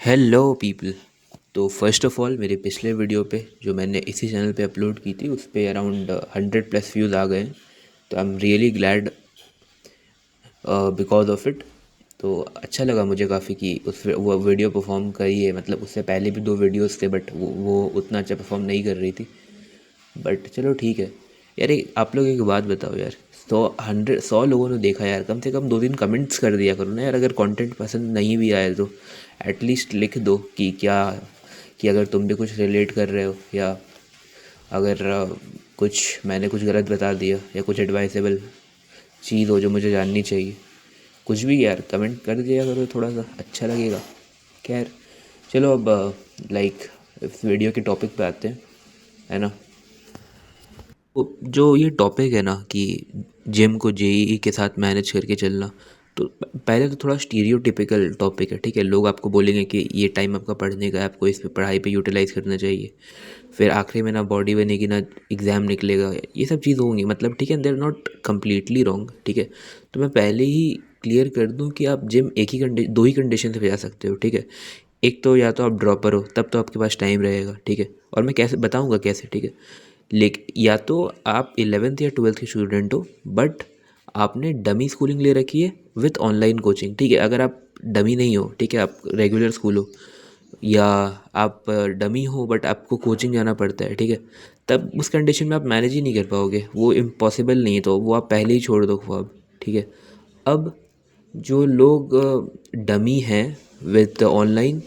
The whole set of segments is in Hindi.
Hello people. तो फर्स्ट ऑफ ऑल मेरे पिछले वीडियो पे जो मैंने इसी चैनल पे अपलोड की थी उस पे अराउंड 100+ व्यूज़ आ गए हैं। तो I am really glad because of it. तो अच्छा लगा मुझे काफ़ी कि वो वीडियो परफॉर्म करी है। मतलब उससे पहले भी दो वीडियोस थे बट वो उतना अच्छा परफॉर्म नहीं कर रही थी। बट चलो ठीक है। यार आप लोग एक बात बताओ यार। 100 लोगों ने देखा यार, कम से कम 2 3 कमेंट्स कर दिया करो ना यार। अगर कंटेंट पसंद नहीं भी आए तो एटलीस्ट लिख दो कि क्या, कि अगर तुम भी कुछ रिलेट कर रहे हो, या अगर कुछ मैंने कुछ गलत बता दिया या कुछ एडवाइसेबल चीज़ हो जो मुझे जाननी चाहिए। कुछ भी यार कमेंट कर दिया करो, थोड़ा सा अच्छा लगेगा। खैर चलो अब लाइक इस वीडियो के टॉपिक पे आते हैं, है ना। जो ये टॉपिक है ना कि जिम को जेईई के साथ मैनेज करके चलना, तो पहले तो थोड़ा स्टीरियोटिपिकल टॉपिक है, ठीक है। लोग आपको बोलेंगे कि ये टाइम आपका पढ़ने का है, आपको इस पे पढ़ाई पे यूटिलाइज करना चाहिए। फिर आखिरी में ना बॉडी बनेगी ना एग्ज़ाम निकलेगा, ये सब चीज़ होंगी। मतलब ठीक है, they are not completely wrong, ठीक है। तो मैं पहले ही क्लियर कर दूं कि आप जिम एक ही दो ही कंडीशन से जा सकते हो, ठीक है। एक तो या तो आप ड्रॉपर हो, तब तो आपके पास टाइम रहेगा, ठीक है। और मैं कैसे बताऊंगा कैसे, ठीक है। लेकिन या तो आप 11th या 12th के स्टूडेंट हो बट आपने डमी स्कूलिंग ले रखी है विथ ऑनलाइन कोचिंग, ठीक है। अगर आप डमी नहीं हो, ठीक है, आप रेगुलर स्कूल हो, या आप डमी हो बट आपको कोचिंग जाना पड़ता है, ठीक है। तब उस कंडीशन में आप मैनेज ही नहीं कर पाओगे, वो इम्पॉसिबल नहीं है। तो वो आप पहले ही छोड़ दो ख्वाब, ठीक है। अब जो लोग डमी हैं विद ऑनलाइन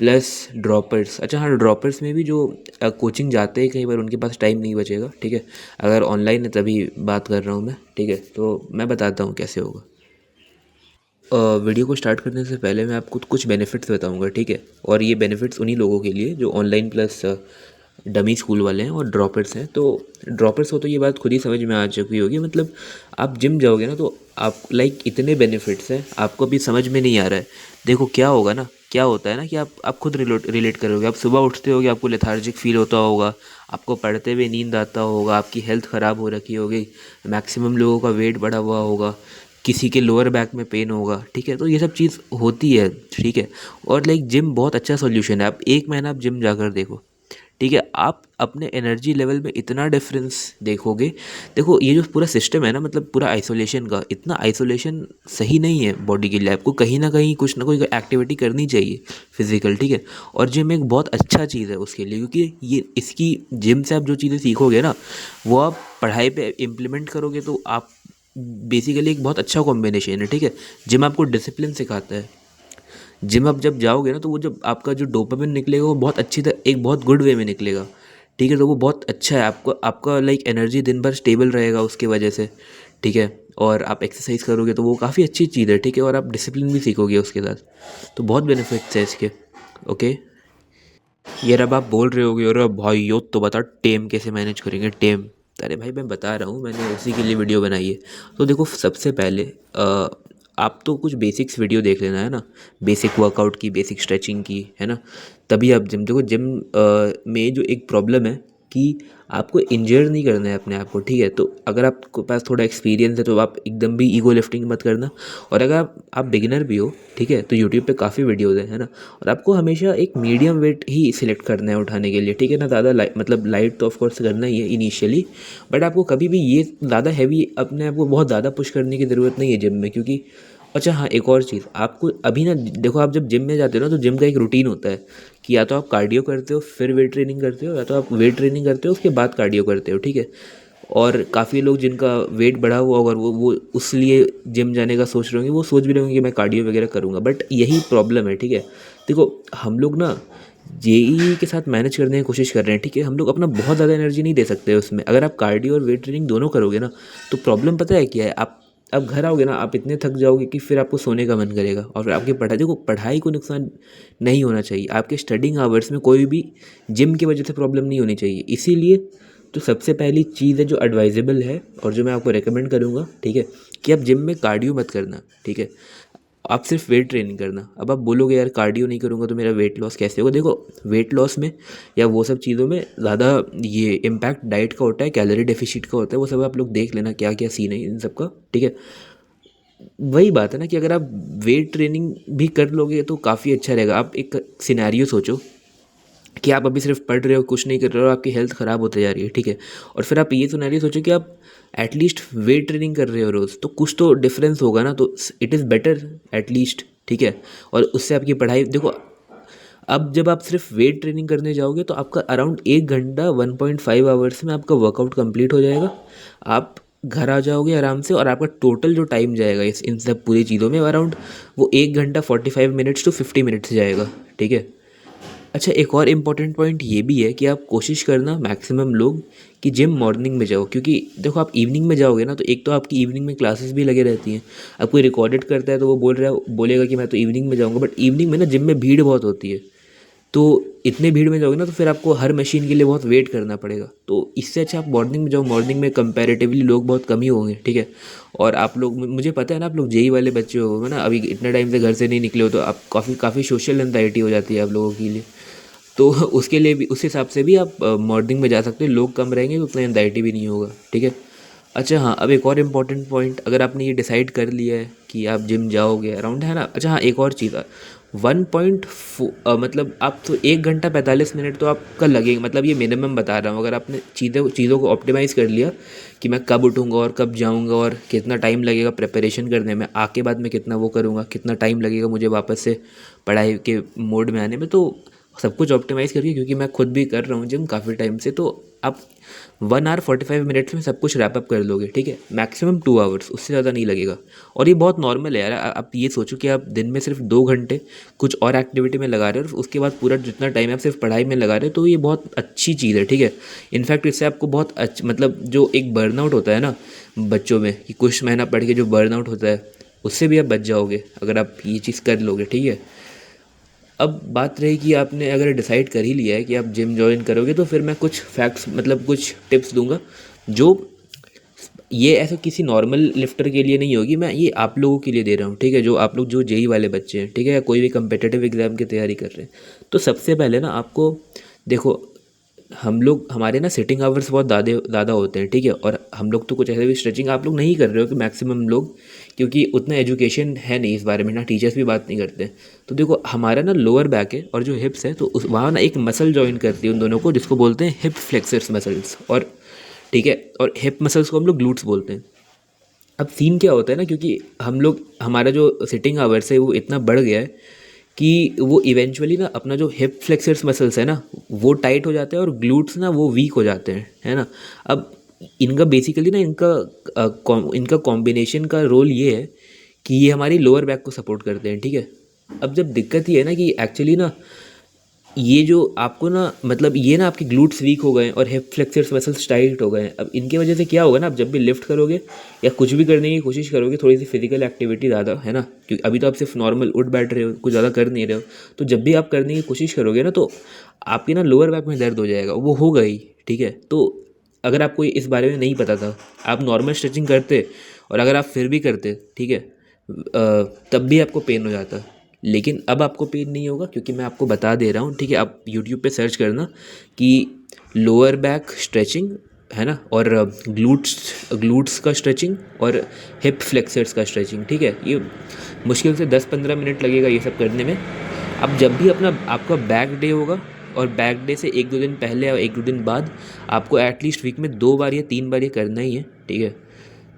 प्लस ड्रॉपर्स, अच्छा हाँ, ड्रॉपर्स में भी जो कोचिंग जाते हैं कई बार उनके पास टाइम नहीं बचेगा, ठीक है। अगर ऑनलाइन है तभी बात कर रहा हूँ मैं, ठीक है। तो मैं बताता हूँ कैसे होगा। वीडियो को स्टार्ट करने से पहले मैं आपको कुछ बेनिफिट्स बताऊंगा, ठीक है। और ये बेनिफिट्स उन्हीं लोगों के लिए जो ऑनलाइन प्लस डमी स्कूल वाले हैं और ड्रॉपर्स हैं। तो ड्रॉपर्स हो तो ये बात खुद ही समझ में आ चुकी होगी। मतलब आप जिम जाओगे ना तो आप लाइक इतने बेनिफिट्स हैं, आपको अभी समझ में नहीं आ रहा है। देखो क्या होगा ना, क्या होता है ना कि आप खुद रिलेट करोगे। आप सुबह उठते होगे, आपको लेथार्जिक फील होता होगा, आपको पढ़ते हुए नींद आता होगा, आपकी हेल्थ ख़राब हो रखी होगी, मैक्सिमम लोगों का वेट बढ़ा हुआ होगा, किसी के लोअर बैक में पेन होगा, ठीक है। तो ये सब चीज़ होती है, ठीक है। और लाइक जिम बहुत अच्छा सॉल्यूशन है। आप 1 महीना आप जिम जाकर देखो, ठीक है, आप अपने एनर्जी लेवल में इतना डिफरेंस देखोगे। देखो ये जो पूरा सिस्टम है ना, मतलब पूरा आइसोलेशन का, इतना आइसोलेशन सही नहीं है बॉडी के लिए। आपको कहीं ना कहीं कुछ ना कोई एक्टिविटी करनी चाहिए फिजिकल, ठीक है। और जिम एक बहुत अच्छा चीज़ है उसके लिए, क्योंकि ये इसकी जिम से आप जो चीज़ें सीखोगे ना वो आप पढ़ाई पे इम्प्लीमेंट करोगे। तो आप बेसिकली एक बहुत अच्छा कॉम्बिनेशन है, ठीक है। जिम आपको डिसिप्लिन सिखाता है। जिम आप जब जाओगे ना तो वो जब आपका जो डोपामिन निकलेगा वो बहुत अच्छी तरह एक बहुत गुड वे में निकलेगा, ठीक है। तो वो बहुत अच्छा है, आपको आपका लाइक एनर्जी दिन भर स्टेबल रहेगा उसके वजह से, ठीक है। और आप एक्सरसाइज करोगे तो वो काफ़ी अच्छी चीज़ है, ठीक है। और आप डिसिप्लिन भी सीखोगे उसके साथ। तो बहुत बेनिफिट्स है इसके, ओके। यार अब आप बोल रहे होगे और भाई यो तो बता टेम कैसे मैनेज करेंगे टेम। अरे भाई मैं बता रहा हूँ, मैंने उसी के लिए वीडियो बनाई है। तो देखो सबसे पहले आप तो कुछ बेसिक्स वीडियो देख लेना, है ना। बेसिक वर्कआउट की, बेसिक स्ट्रेचिंग की, है ना। तभी आप जिम देखो। जिम में जो एक प्रॉब्लम है कि आपको इंजर नहीं करना है अपने आप को, ठीक है। तो अगर आपके पास थोड़ा एक्सपीरियंस है तो आप एकदम भी ईगो लिफ्टिंग मत करना। और अगर आप बिगिनर भी हो, ठीक है, तो यूट्यूब पे काफ़ी वीडियोज़ हैं, है ना। और आपको हमेशा एक मीडियम वेट ही सिलेक्ट करना है उठाने के लिए, ठीक है ना। ज़्यादा मतलब लाइट तो ऑफकोर्स करना ही है इनिशियली, बट आपको कभी भी ये ज़्यादा हैवी अपने आप को बहुत ज़्यादा पुश करने की ज़रूरत नहीं है जिम में, क्योंकि अच्छा हाँ, एक और चीज़ आपको अभी ना देखो, आप जब जिम में जाते हो ना तो जिम का एक रूटीन होता है कि या तो आप कार्डियो करते हो फिर वेट ट्रेनिंग करते हो, या तो आप वेट ट्रेनिंग करते हो उसके बाद कार्डियो करते हो, ठीक है। और काफ़ी लोग जिनका वेट बढ़ा हुआ होगा वो उस लिए जिम जाने का सोच रहे होंगे, वो सोच भी रहे होंगे कि मैं कार्डियो वगैरह करूँगा, बट यही प्रॉब्लम है, ठीक है। देखो हम लोग ना जेई के साथ मैनेज करने की कोशिश कर रहे हैं, ठीक है। हम लोग अपना बहुत ज़्यादा एनर्जी नहीं दे सकते उसमें। अगर आप कार्डियो और वेट ट्रेनिंग दोनों करोगे ना तो प्रॉब्लम पता है क्या है, आप घर आओगे ना, आप इतने थक जाओगे कि फिर आपको सोने का मन करेगा। और फिर आपकी पढ़ाई, देखो पढ़ाई को नुकसान नहीं होना चाहिए, आपके स्टडिंग आवर्स में कोई भी जिम की वजह से प्रॉब्लम नहीं होनी चाहिए। इसीलिए तो सबसे पहली चीज़ है जो एडवाइजेबल है और जो मैं आपको रेकमेंड करूँगा, ठीक है, कि आप जिम में कार्डियो मत करना, ठीक है। आप सिर्फ वेट ट्रेनिंग करना। अब आप बोलोगे यार कार्डियो नहीं करूँगा तो मेरा वेट लॉस कैसे होगा। देखो वेट लॉस में या वो सब चीज़ों में ज़्यादा ये इम्पैक्ट डाइट का होता है, कैलोरी डेफिशिट का होता है। वो सब आप लोग देख लेना क्या क्या सीन है इन सब का, ठीक है। वही बात है ना कि अगर आप वेट ट्रेनिंग भी कर लोगे तो काफ़ी अच्छा रहेगा। आप एक सिनेरियो सोचो कि आप अभी सिर्फ पढ़ रहे हो, कुछ नहीं कर रहे हो, आपकी हेल्थ ख़राब होते जा रही है, ठीक है। और फिर आप ये सिनेरियो सोचो कि आप एटलीस्ट वेट ट्रेनिंग कर रहे हो रोज़, तो कुछ तो डिफरेंस होगा ना, तो इट इज़ बेटर एटलीस्ट, ठीक है। और उससे आपकी पढ़ाई देखो, अब जब आप सिर्फ वेट ट्रेनिंग करने जाओगे तो आपका अराउंड 1 घंटा 1.5 आवर्स में आपका वर्कआउट कंप्लीट हो जाएगा। आप घर आ जाओगे आराम से, और आपका टोटल जो टाइम जाएगा इस इन सब पूरी चीज़ों में अराउंड वो 1 घंटा 45 मिनट्स टू 50 मिनट्स जाएगा, ठीक है। अच्छा, एक और इम्पॉर्टेंट पॉइंट ये भी है कि आप कोशिश करना मैक्सिमम लोग कि जिम मॉर्निंग में जाओ, क्योंकि देखो आप इवनिंग में जाओगे ना तो एक तो आपकी इवनिंग में क्लासेस भी लगे रहती हैं। अब कोई रिकॉर्डेड करता है तो वो बोलेगा कि मैं तो इवनिंग में जाऊँगा, बट इवनिंग में ना जिम में भीड़ बहुत होती है। तो इतने भीड़ में जाओगे ना तो फिर आपको हर मशीन के लिए बहुत वेट करना पड़ेगा। तो इससे अच्छा आप मॉर्निंग में जाओ, मॉर्निंग में कंपैरेटिवली लोग बहुत कम ही होंगे, ठीक है। और आप लोग, मुझे पता है ना, आप लोग जेई वाले बच्चे हो ना, अभी इतना टाइम से घर से नहीं निकले हो, तो आप काफ़ी काफ़ी सोशल एंजाइटी हो जाती है आप लोगों के लिए। तो उसके लिए भी, उस हिसाब से भी आप मॉर्निंग में जा सकते हो, लोग कम रहेंगे तो उतना एंजाइटी भी नहीं होगा, ठीक है। अच्छा हाँ, अब एक और इम्पॉर्टेंट पॉइंट, अगर आपने ये डिसाइड कर लिया है कि आप जिम जाओगे अराउंड, है ना। अच्छा हाँ, एक और चीज़, 1.4 मतलब आप तो 1 घंटा 45 मिनट तो आपका लगेगा, मतलब ये मिनिमम बता रहा हूँ। अगर आपने चीज़ों को ऑप्टिमाइज़ कर लिया कि मैं कब उठूँगा और कब जाऊँगा और कितना टाइम लगेगा प्रिपरेशन करने में, आके बाद में कितना वो करूँगा, कितना टाइम लगेगा मुझे वापस से पढ़ाई के मोड में आने में, तो सब कुछ ऑप्टिमाइज़ करके, क्योंकि मैं खुद भी कर रहा हूँ जिम काफ़ी टाइम से, तो आप 1 आवर 45 मिनट्स में सब कुछ रैप अप कर लोगे, ठीक है। मैक्सिमम 2 आवर्स, उससे ज़्यादा नहीं लगेगा। और ये बहुत नॉर्मल है यार। आप ये सोचो कि आप दिन में सिर्फ 2 घंटे कुछ और एक्टिविटी में लगा रहे हो और उसके बाद पूरा जितना टाइम आप सिर्फ पढ़ाई में लगा रहे हो, तो ये बहुत अच्छी चीज़ है, ठीक है। इनफैक्ट इससे आपको बहुत मतलब जो एक बर्नआउट होता है ना बच्चों में, कि कुछ महीना पढ़ के जो बर्नआउट होता है, उससे भी आप बच जाओगे अगर आप ये चीज़ कर लोगे, ठीक है। अब बात रही कि आपने अगर डिसाइड कर ही लिया है कि आप जिम जॉइन करोगे, तो फिर मैं कुछ फैक्ट्स, मतलब कुछ टिप्स दूंगा, जो ये ऐसे किसी नॉर्मल लिफ्टर के लिए नहीं होगी, मैं ये आप लोगों के लिए दे रहा हूँ, ठीक है। जो आप लोग जो जेई वाले बच्चे हैं, ठीक है, या कोई भी कम्पिटिटिव एग्जाम की तैयारी कर रहे हैं, तो सबसे पहले ना आपको देखो, हम लोग, हमारे ना सिटिंग आवर्स बहुत ज़्यादा ज़्यादा होते हैं, ठीक है। और हम लोग तो कुछ ऐसे भी स्ट्रेचिंग आप लोग नहीं कर रहे हो कि मैक्सिमम लोग, क्योंकि उतना एजुकेशन है नहीं इस बारे में, ना टीचर्स भी बात नहीं करते। तो देखो हमारा ना लोअर बैक है और जो हिप्स है, तो उस वहाँ ना एक मसल जॉइन करती है उन दोनों को, जिसको बोलते हैं हिप फ्लेक्सर्स मसल्स, और ठीक है, और हिप मसल्स को हम लोग ग्लूट्स बोलते हैं। अब सीन क्या होता है ना, क्योंकि हम लोग, हमारा जो सिटिंग आवर्स है वो इतना बढ़ गया है कि वो इवेंचुअली ना अपना जो हिप फ्लेक्सर्स मसल्स है ना वो टाइट हो जाते हैं और ग्लूट्स ना वो वीक हो जाते हैं, है ना। अब इनका बेसिकली ना इनका कॉम्बिनेशन का रोल ये है कि ये हमारी लोअर बैक को सपोर्ट करते हैं, ठीक है। अब जब दिक्कत ये है ना कि एक्चुअली ना ये जो आपको ना, मतलब ये ना आपके ग्लूट्स वीक हो गए और हिप फ्लेक्सर्स मसल्स टाइट हो गए हैं। अब इनकी वजह से क्या होगा ना, आप जब भी लिफ्ट करोगे या कुछ भी करने की कोशिश करोगे, थोड़ी सी फिजिकल एक्टिविटी ज़्यादा, है ना, क्योंकि अभी तो आप सिर्फ नॉर्मल उठ बैठ रहे हो, कुछ ज़्यादा कर नहीं रहे हो, तो जब भी आप करने की कोशिश करोगे ना, तो आपके ना लोअर बैक में दर्द हो जाएगा, वो होगा ही, ठीक है। तो अगर आपको इस बारे में नहीं पता था, आप नॉर्मल स्ट्रेचिंग करते, और अगर आप फिर भी करते, ठीक है, तब भी आपको पेन हो जाता। लेकिन अब आपको पेन नहीं होगा, क्योंकि मैं आपको बता दे रहा हूँ, ठीक है। आप यूट्यूब पे सर्च करना कि लोअर बैक स्ट्रेचिंग, है ना, और ग्लूट्स ग्लूट्स का स्ट्रेचिंग और हिप फ्लेक्सर्स का स्ट्रेचिंग, ठीक है। ये मुश्किल से 10-15 मिनट लगेगा ये सब करने में। अब जब भी अपना आपका बैक डे होगा, और बैक डे से 1-2 दिन पहले या 1-2 दिन बाद, आपको एटलीस्ट वीक में 2 बार या 3 बार ये करना ही है, ठीक है,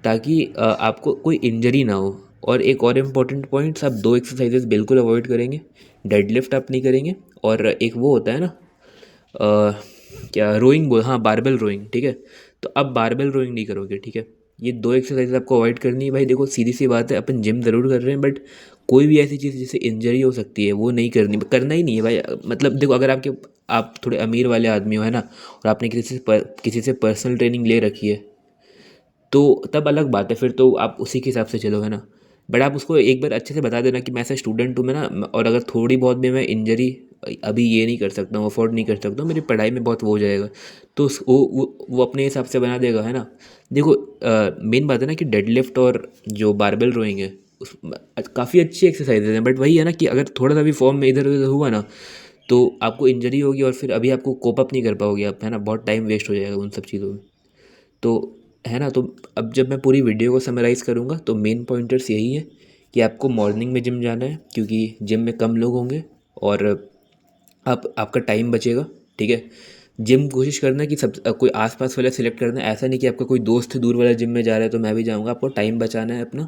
ताकि आपको कोई इंजरी ना हो। और एक और इम्पॉर्टेंट पॉइंट्स, आप 2 एक्सरसाइजेज बिल्कुल अवॉइड करेंगे। डेडलिफ्ट आप नहीं करेंगे, और एक वो होता है ना, क्या रोइंग बोल, हाँ, बारबेल रोइंग, ठीक है। तो अब बारबेल रोइंग नहीं करोगे, ठीक है। ये 2 एक्सरसाइज आपको अवॉइड करनी है भाई। देखो सीधी सी बात है, अपन जिम ज़रूर कर रहे हैं, बट कोई भी ऐसी चीज़ जिससे इंजरी हो सकती है वो नहीं करनी, करना ही नहीं है भाई। मतलब देखो, अगर आप थोड़े अमीर वाले आदमी हो, है ना, और आपने किसी से पर्सनल ट्रेनिंग ले रखी है, तो तब अलग बात है, फिर तो आप उसी के हिसाब से चलो, है ना। बट आप उसको एक बार अच्छे से बता देना कि मैं ऐसा स्टूडेंट हूँ, मैं ना, और अगर थोड़ी बहुत भी मैं इंजरी अभी ये नहीं कर सकता हूँ, अफोर्ड नहीं कर सकता हूँ, मेरी पढ़ाई में बहुत वो हो जाएगा, तो वो अपने हिसाब से बना देगा, है ना। देखो मेन बात है ना कि डेडलिफ्ट और जो बारबेल रोइंग है, उस काफ़ी अच्छी एक्सरसाइजेज हैं, बट वही है ना कि अगर थोड़ा सा भी फॉर्म में इधर उधर हुआ ना, तो आपको इंजरी होगी और फिर अभी आपको कोप अप नहीं कर पाओगे आप, है ना, बहुत टाइम वेस्ट हो जाएगा उन सब चीज़ों में। तो है ना। तो अब जब मैं पूरी वीडियो को समराइज़ करूँगा तो मेन पॉइंटर्स यही है कि आपको मॉर्निंग में जिम जाना है, क्योंकि जिम में कम लोग होंगे और आपका टाइम बचेगा, ठीक है। जिम कोशिश करना कि सब कोई आसपास वाला सिलेक्ट करना है, ऐसा नहीं कि आपका कोई दोस्त दूर वाला जिम में जा रहा है तो मैं भी जाऊँगा, आपको टाइम बचाना है अपना,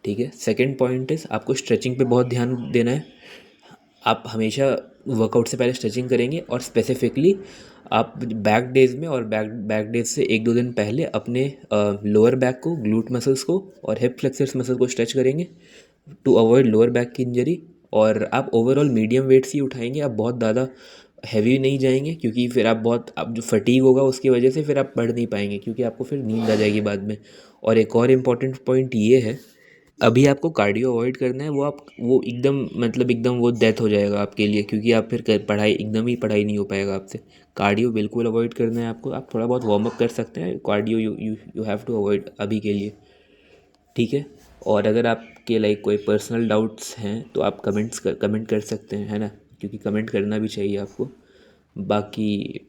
ठीक है। सेकंड पॉइंट इज़ आपको स्ट्रेचिंग पे बहुत ध्यान देना है। आप हमेशा वर्कआउट से पहले स्ट्रेचिंग करेंगे और स्पेसिफिकली आप बैक डेज में और बैक डेज से एक दो दिन पहले अपने लोअर बैक को, ग्लूट मसल्स को और हिप फ्लेक्सर्स मसल को स्ट्रेच करेंगे टू अवॉइड लोअर बैक की इंजरी। और आप ओवरऑल मीडियम वेट्स ही उठाएंगे, आप बहुत ज़्यादा हैवी नहीं जाएंगे, क्योंकि फिर आप जो फटीग होगा उसकी वजह से फिर आप पढ़ नहीं पाएंगे, क्योंकि आपको फिर नींद आ जाएगी बाद में। और एक और इम्पॉर्टेंट पॉइंट ये है, अभी आपको कार्डियो अवॉइड करना है, वो एकदम मतलब एकदम वो डेथ हो जाएगा आपके लिए, क्योंकि आप फिर पढ़ाई एकदम ही पढ़ाई नहीं हो पाएगा आपसे। कार्डियो बिल्कुल अवॉइड करना है आपको, आप थोड़ा बहुत वार्म अप कर सकते हैं, cardio you you you have to avoid अभी के लिए, ठीक है। और अगर आपके लाइक कोई पर्सनल डाउट्स हैं तो आप कमेंट कर सकते हैं, है ना, क्योंकि कमेंट करना भी चाहिए आपको। बाकी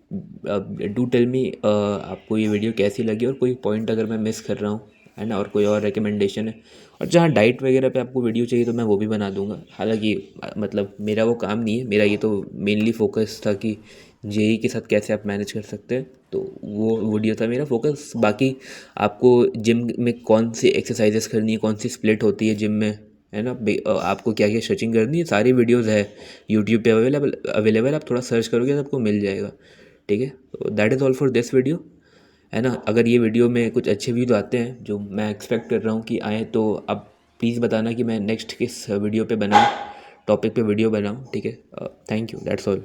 डू टेल मी आपको ये वीडियो कैसी लगी और कोई पॉइंट अगर मैं मिस कर रहा हूँ, है ना, और कोई और रिकमेंडेशन है। और जहाँ डाइट वगैरह पे आपको वीडियो चाहिए तो मैं वो भी बना दूंगा। हालांकि मतलब मेरा वो काम नहीं है, मेरा ये तो मेनली फोकस था कि जेई के साथ कैसे आप मैनेज कर सकते हैं, तो वो वीडियो था मेरा फोकस। बाकी आपको जिम में कौन सी एक्सरसाइजेस करनी है, कौन सी स्प्लिट होती है जिम में, है ना, आपको क्या क्या स्ट्रेचिंग करनी है, सारी वीडियोस है यूट्यूब पे अवेलेबल। आप थोड़ा सर्च करोगे तो आपको मिल जाएगा, ठीक है। तो that is all for this video, है ना। अगर ये वीडियो में कुछ अच्छे व्यूज़ आते हैं जो मैं एक्सपेक्ट कर रहा हूँ कि आएँ, तो आप प्लीज़ बताना कि मैं नेक्स्ट किस वीडियो पे बनाऊँ, टॉपिक पे वीडियो बनाऊँ, ठीक है। Thank you, that's all.